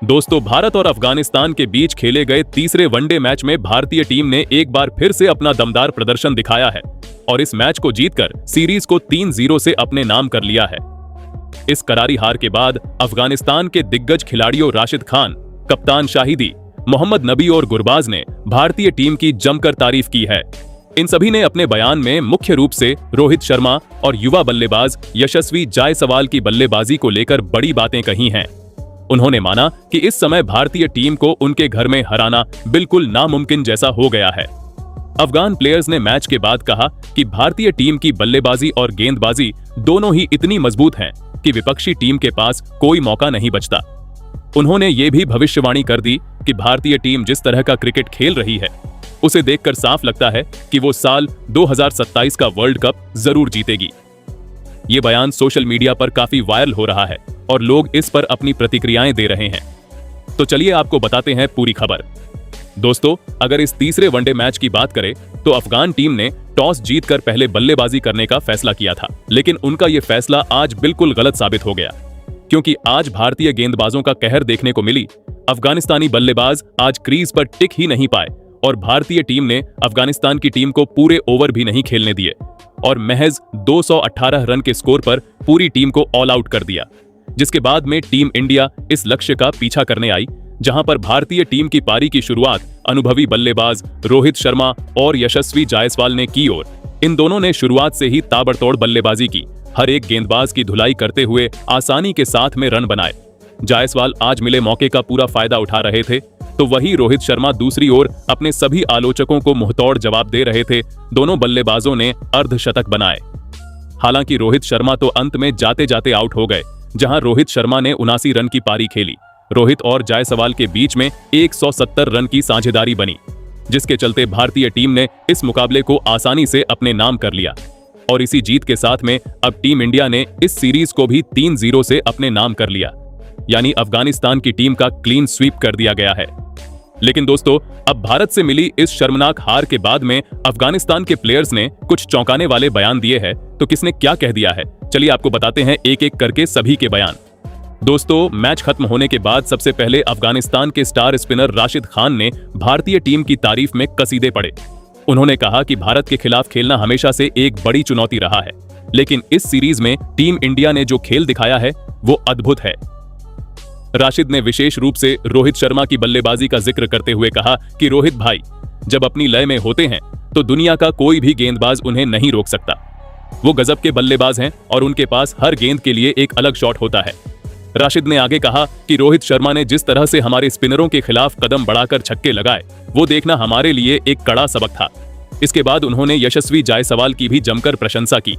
दोस्तों, भारत और अफगानिस्तान के बीच खेले गए तीसरे वनडे मैच में भारतीय टीम ने एक बार फिर से अपना दमदार प्रदर्शन दिखाया है और इस मैच को जीतकर सीरीज को 3-0 से अपने नाम कर लिया है। इस करारी हार के बाद अफगानिस्तान के दिग्गज खिलाड़ियों राशिद खान, कप्तान शाहिदी, मोहम्मद नबी और गुरबाज ने भारतीय टीम की जमकर तारीफ की है। इन सभी ने अपने बयान में मुख्य रूप से रोहित शर्मा और युवा बल्लेबाज यशस्वी जायसवाल की बल्लेबाजी को लेकर बड़ी बातें कही हैं। उन्होंने माना कि इस समय भारतीय टीम को उनके घर में हराना बिल्कुल नामुमकिन जैसा हो गया है। अफगान प्लेयर्स ने मैच के बाद कहा कि भारतीय टीम की बल्लेबाजी और गेंदबाजी दोनों ही इतनी मजबूत हैं कि विपक्षी टीम के पास कोई मौका नहीं बचता। उन्होंने ये भी भविष्यवाणी कर दी कि भारतीय टीम जिस तरह का क्रिकेट खेल रही है, उसे देखकर साफ लगता है कि वो साल 2027 का वर्ल्ड कप जरूर जीतेगी। ये बयान सोशल मीडिया पर काफी वायरल हो रहा है और लोग इस पर अपनी प्रतिक्रियाएं दे रहे हैं। तो चलिए आपको बताते हैं पूरी खबर। दोस्तों, अगर इस तीसरे वनडे मैच की बात करें तो अफगान टीम ने टॉस जीतकर पहले बल्लेबाजी करने का फैसला किया था, लेकिन उनका यह फैसला आज बिल्कुल गलत साबित हो गया, क्योंकि आज भारतीय गेंदबाजों का कहर देखने को मिली। अफगानिस्तानी बल्लेबाज आज क्रीज पर टिक ही नहीं पाए और भारतीय टीम ने अफगानिस्तान की टीम को पूरे ओवर भी नहीं खेलने दिए और महज 218 रन के स्कोर पर पूरी टीम को ऑल आउट कर दिया। जिसके बाद में टीम इंडिया इस लक्ष्य का पीछा करने आई, जहां पर भारतीय टीम की पारी की शुरुआत अनुभवी बल्लेबाज रोहित शर्मा और यशस्वी जायसवाल ने की और इन दोनों ने शुरुआत से ही ताबड़तोड़ बल्लेबाजी की। हर एक गेंदबाज की धुलाई करते हुए आसानी के साथ में रन बनाए। जायसवाल आज मिले मौके का पूरा फायदा उठा रहे थे, तो वही रोहित शर्मा दूसरी ओर अपने सभी आलोचकों को मुंहतोड़ जवाब दे रहे थे। दोनों बल्लेबाजों ने अर्धशतक बनाए। हालांकि रोहित शर्मा तो अंत में जाते जाते आउट हो गए, जहां रोहित शर्मा ने 79 रन की पारी खेली। रोहित और जायसवाल के बीच में 170 रन की साझेदारी बनी, जिसके चलते भारतीय टीम ने इस मुकाबले को आसानी से अपने नाम कर लिया और इसी जीत के साथ में अब टीम इंडिया ने इस सीरीज को भी 3-0 से अपने नाम कर लिया, यानी अफगानिस्तान की टीम का क्लीन स्वीप कर दिया गया है। लेकिन दोस्तों, अब भारत से मिली इस शर्मनाक हार के बाद में अफगानिस्तान के प्लेयर्स ने कुछ चौंकाने वाले बयान दिए हैं। तो किसने क्या कह दिया है, चलिए आपको बताते हैं एक एक करके सभी के बयान। दोस्तों, मैच खत्म होने के बाद सबसे पहले अफगानिस्तान के स्टार स्पिनर राशिद खान ने भारतीय टीम की तारीफ में कसीदे पढ़े। उन्होंने कहा कि भारत के खिलाफ खेलना हमेशा से एक बड़ी चुनौती रहा है, लेकिन इस सीरीज में टीम इंडिया ने जो खेल दिखाया है वो अद्भुत है। राशिद ने विशेष रूप से रोहित शर्मा की बल्लेबाजी का जिक्र करते हुए कहा कि रोहित भाई जब अपनी लय में होते हैं तो दुनिया का कोई भी गेंदबाज उन्हें नहीं रोक सकता। वो गजब के बल्लेबाज हैं और उनके पास हर गेंद के लिए एक अलग शॉट होता है। राशिद ने आगे कहा कि रोहित शर्मा ने जिस तरह से हमारे स्पिनरों के खिलाफ कदम बढ़ाकर छक्के लगाए, वो देखना हमारे लिए एक कड़ा सबक था। इसके बाद उन्होंने यशस्वी जायसवाल की भी जमकर प्रशंसा की।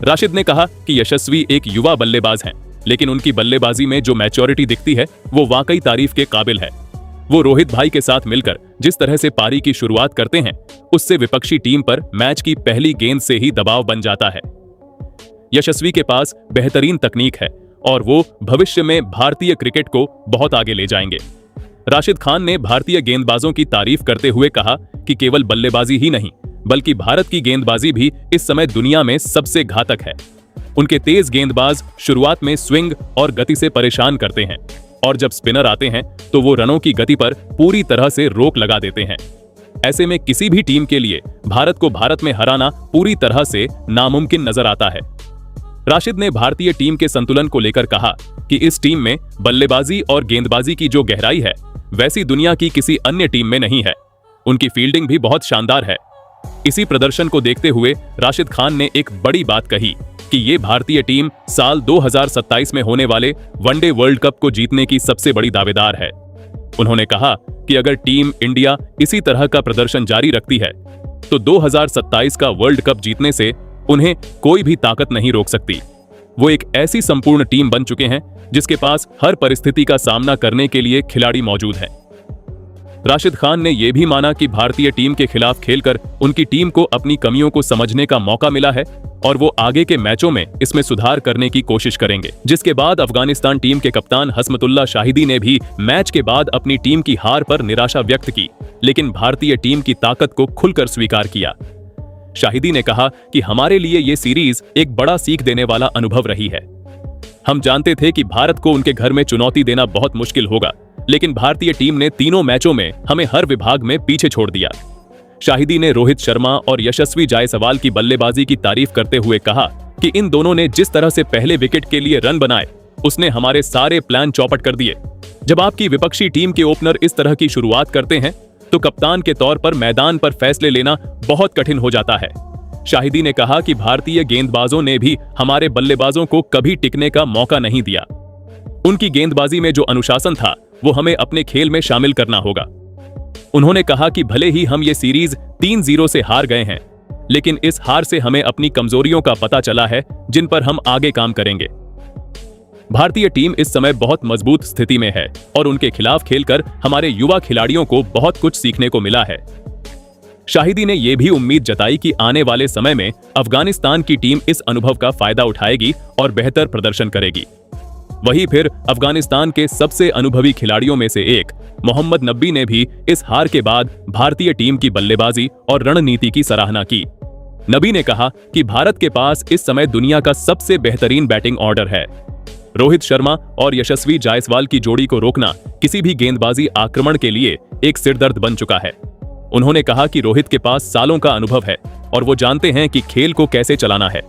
राशिद ने कहा कि यशस्वी एक युवा बल्लेबाज हैं, लेकिन उनकी बल्लेबाजी में जो मैच्योरिटी दिखती है वो वाकई तारीफ के काबिल है। वो रोहित भाई के साथ मिलकर जिस तरह से पारी की शुरुआत करते हैं, उससे विपक्षी टीम पर मैच की पहली गेंद से ही दबाव बन जाता है। यशस्वी के पास बेहतरीन तकनीक है और वो भविष्य में भारतीय क्रिकेट को बहुत आगे ले जाएंगे। राशिद खान ने भारतीय गेंदबाजों की तारीफ करते हुए कहा कि केवल बल्लेबाजी ही नहीं, बल्कि भारत की गेंदबाजी भी इस समय दुनिया में सबसे घातक है। उनके तेज गेंदबाज शुरुआत में स्विंग और गति से परेशान करते हैं और जब स्पिनर आते हैं तो वो रनों की गति पर पूरी तरह से रोक लगा देते हैं। ऐसे में किसी भी टीम के लिए भारत को भारत में हराना पूरी तरह से नामुमकिन नजर आता है। राशिद ने भारतीय टीम के संतुलन को लेकर कहा कि इस टीम में बल्लेबाजी और गेंदबाजी की जो गहराई है, वैसी दुनिया की किसी अन्य टीम में नहीं है। उनकी फील्डिंग भी बहुत शानदार है। इसी प्रदर्शन को देखते हुए राशिद खान ने एक बड़ी बात कही कि ये भारतीय टीम साल 2027 में होने वाले वनडे वर्ल्ड कप को जीतने की सबसे बड़ी दावेदार है। उन्होंने कहा कि अगर टीम इंडिया इसी तरह का प्रदर्शन जारी रखती है तो 2027 का वर्ल्ड कप जीतने से उन्हें कोई भी ताकत नहीं रोक सकती। वो एक ऐसी संपूर्ण टीम बन चुके हैं जिसके पास हर परिस्थिति का सामना करने के लिए खिलाड़ी मौजूद हैं। राशिद खान ने यह भी माना कि भारतीय टीम के खिलाफ खेलकर उनकी टीम को अपनी कमियों को समझने का मौका मिला है और वो आगे के मैचों में इसमें सुधार करने की कोशिश करेंगे। जिसके बाद अफगानिस्तान टीम के कप्तान हसमतुल्लाह शाहिदी ने भी मैच के बाद अपनी टीम की हार पर निराशा व्यक्त की, लेकिन भारतीय टीम की ताकत को खुलकर स्वीकार किया। शाहिदी ने कहा कि हमारे लिए ये सीरीज एक बड़ा सीख देने वाला अनुभव रही है। हम जानते थे कि भारत को उनके घर में चुनौती देना बहुत मुश्किल होगा, लेकिन भारतीय टीम ने तीनों मैचों में हमें हर विभाग में पीछे छोड़ दिया। शाहिदी ने रोहित शर्मा और यशस्वी जायसवाल की बल्लेबाजी की तारीफ करते हुए कहा कि इन दोनों ने जिस तरह से पहले विकेट के लिए रन बनाए, उसने हमारे सारे प्लान चौपट कर दिए। जब आपकी विपक्षी टीम के ओपनर इस तरह की शुरुआत करते हैं तो कप्तान के तौर पर मैदान पर फैसले लेना बहुत कठिन हो जाता है। शाहिदी ने कहा कि भारतीय गेंदबाजों ने भी हमारे बल्लेबाजों को कभी टिकने का मौका नहीं दिया। उनकी गेंदबाजी में जो अनुशासन था वो हमें अपने खेल में शामिल करना होगा। उन्होंने कहा कि भले ही हम ये सीरीज 3-0 से हार गए हैं, लेकिन इस हार से हमें अपनी कमजोरियों का पता चला है जिन पर हम आगे काम करेंगे। भारतीय टीम इस समय बहुत मजबूत स्थिति में है और उनके खिलाफ खेलकर हमारे युवा खिलाड़ियों को बहुत कुछ सीखने को मिला है। शाहिदी ने यह भी उम्मीद जताई कि आने वाले समय में अफगानिस्तान की टीम इस अनुभव का फायदा उठाएगी और बेहतर प्रदर्शन करेगी। वहीं फिर अफगानिस्तान के सबसे अनुभवी खिलाड़ियों में से एक मोहम्मद नबी ने भी इस हार के बाद भारतीय टीम की बल्लेबाजी और रणनीति की सराहना की। नबी ने कहा कि भारत के पास इस समय दुनिया का सबसे बेहतरीन बैटिंग ऑर्डर है। रोहित शर्मा और यशस्वी जायसवाल की जोड़ी को रोकना किसी भी गेंदबाजी आक्रमण के लिए एक सिरदर्द बन चुका है। उन्होंने कहा कि रोहित के पास सालों का अनुभव है और वो जानते हैं कि खेल को कैसे चलाना है,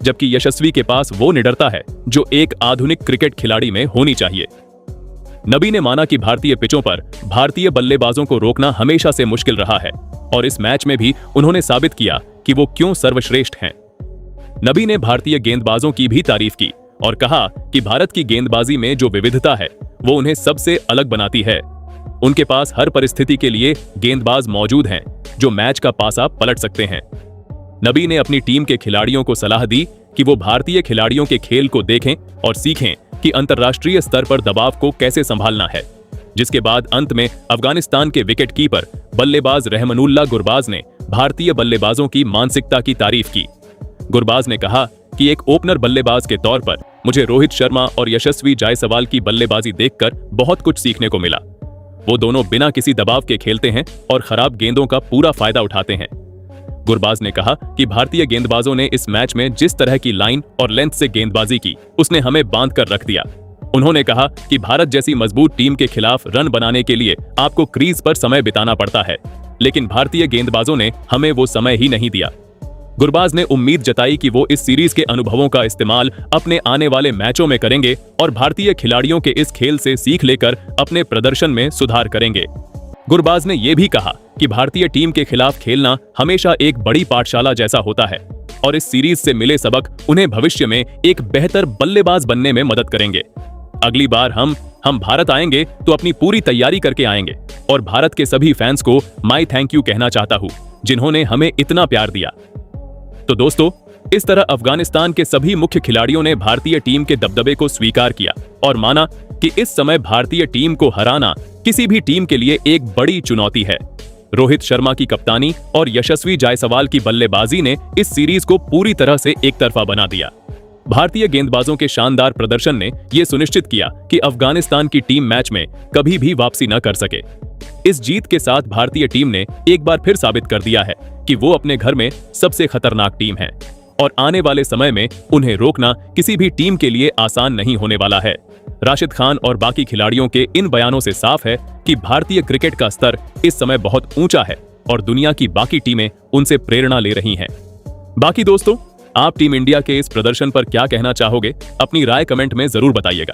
जबकि यशस्वी के पास वो निडरता है जो एक आधुनिक क्रिकेट खिलाड़ी में होनी चाहिए। नबी ने माना कि भारतीय पिचों पर भारतीय बल्लेबाजों को रोकना हमेशा से मुश्किल रहा है और इस मैच में भी उन्होंने साबित किया कि वो क्यों सर्वश्रेष्ठ हैं। नबी ने भारतीय गेंदबाजों की भी तारीफ की और कहा कि भारत की गेंदबाजी में जो विविधता है वो उन्हें सबसे अलग बनाती है। उनके पास हर परिस्थिति के लिए गेंदबाज मौजूद हैं जो मैच का पासा पलट सकते हैं। नबी ने अपनी टीम के खिलाड़ियों को सलाह दी कि वो भारतीय खिलाड़ियों के खेल को देखें और सीखें कि अंतर्राष्ट्रीय स्तर पर दबाव को कैसे संभालना है। जिसके बाद अंत में अफगानिस्तान के विकेटकीपर बल्लेबाज रहमनुल्लाह गुरबाज ने भारतीय बल्लेबाजों की मानसिकता की तारीफ की। गुरबाज ने कहा कि एक ओपनर बल्लेबाज के तौर पर मुझे रोहित शर्मा और यशस्वी जायसवाल की बल्लेबाजी देखकर बहुत कुछ सीखने को मिला। वो दोनों बिना किसी दबाव के खेलते हैं और खराब गेंदों का पूरा फायदा उठाते हैं। गुरबाज ने कहा कि भारतीय गेंदबाजों ने इस मैच में जिस तरह की लाइन और लेंथ से गेंदबाजी की, उसने हमें बांध कर रख दिया। उन्होंने कहा कि भारत जैसी मजबूत टीम के खिलाफ रन बनाने के लिए आपको क्रीज पर समय बिताना पड़ता है, लेकिन भारतीय गेंदबाजों ने हमें वो समय ही नहीं दिया। गुरबाज ने उम्मीद जताई कि वो इस सीरीज के अनुभवों का इस्तेमाल अपने आने वाले मैचों में करेंगे और भारतीय खिलाड़ियों के इस खेल से सीख लेकर अपने प्रदर्शन में सुधार करेंगे। गुरबाज ने यह भी कहा कि भारतीय टीम के खिलाफ खेलना हमेशा एक बड़ी पाठशाला जैसा होता है और इस सीरीज से मिले सबक उन्हें भविष्य में एक बेहतर बल्लेबाज बनने में मदद करेंगे। अगली बार हम भारत आएंगे तो अपनी पूरी तैयारी करके आएंगे और भारत के सभी फैंस को माय थैंक यू कहना चाहता हूं जिन्होंने हमें इतना प्यार दिया। तो दोस्तों, इस तरह अफगानिस्तान के सभी मुख्य खिलाड़ियों ने भारतीय टीम के दबदबे को स्वीकार किया और माना कि इस समय भारतीय टीम को हराना किसी भी टीम के लिए एक बड़ी चुनौती है। रोहित शर्मा की कप्तानी और यशस्वी जायसवाल की बल्लेबाजी ने इस सीरीज को पूरी तरह से एकतरफा बना दिया। भारतीय गेंदबाजों के शानदार प्रदर्शन ने यह सुनिश्चित किया कि अफगानिस्तान की टीम मैच में कभी भी वापसी न कर सके। इस जीत के साथ भारतीय टीम ने एक बार फिर साबित कर दिया है कि वो अपने घर में सबसे खतरनाक टीम है और आने वाले समय में उन्हें रोकना किसी भी टीम के लिए आसान नहीं होने वाला है। राशिद खान और बाकी खिलाड़ियों के इन बयानों से साफ है कि भारतीय क्रिकेट का स्तर इस समय बहुत ऊंचा है और दुनिया की बाकी टीमें उनसे प्रेरणा ले रही हैं। बाकी दोस्तों, आप टीम इंडिया के इस प्रदर्शन पर क्या कहना चाहोगे? अपनी राय कमेंट में जरूर बताइएगा।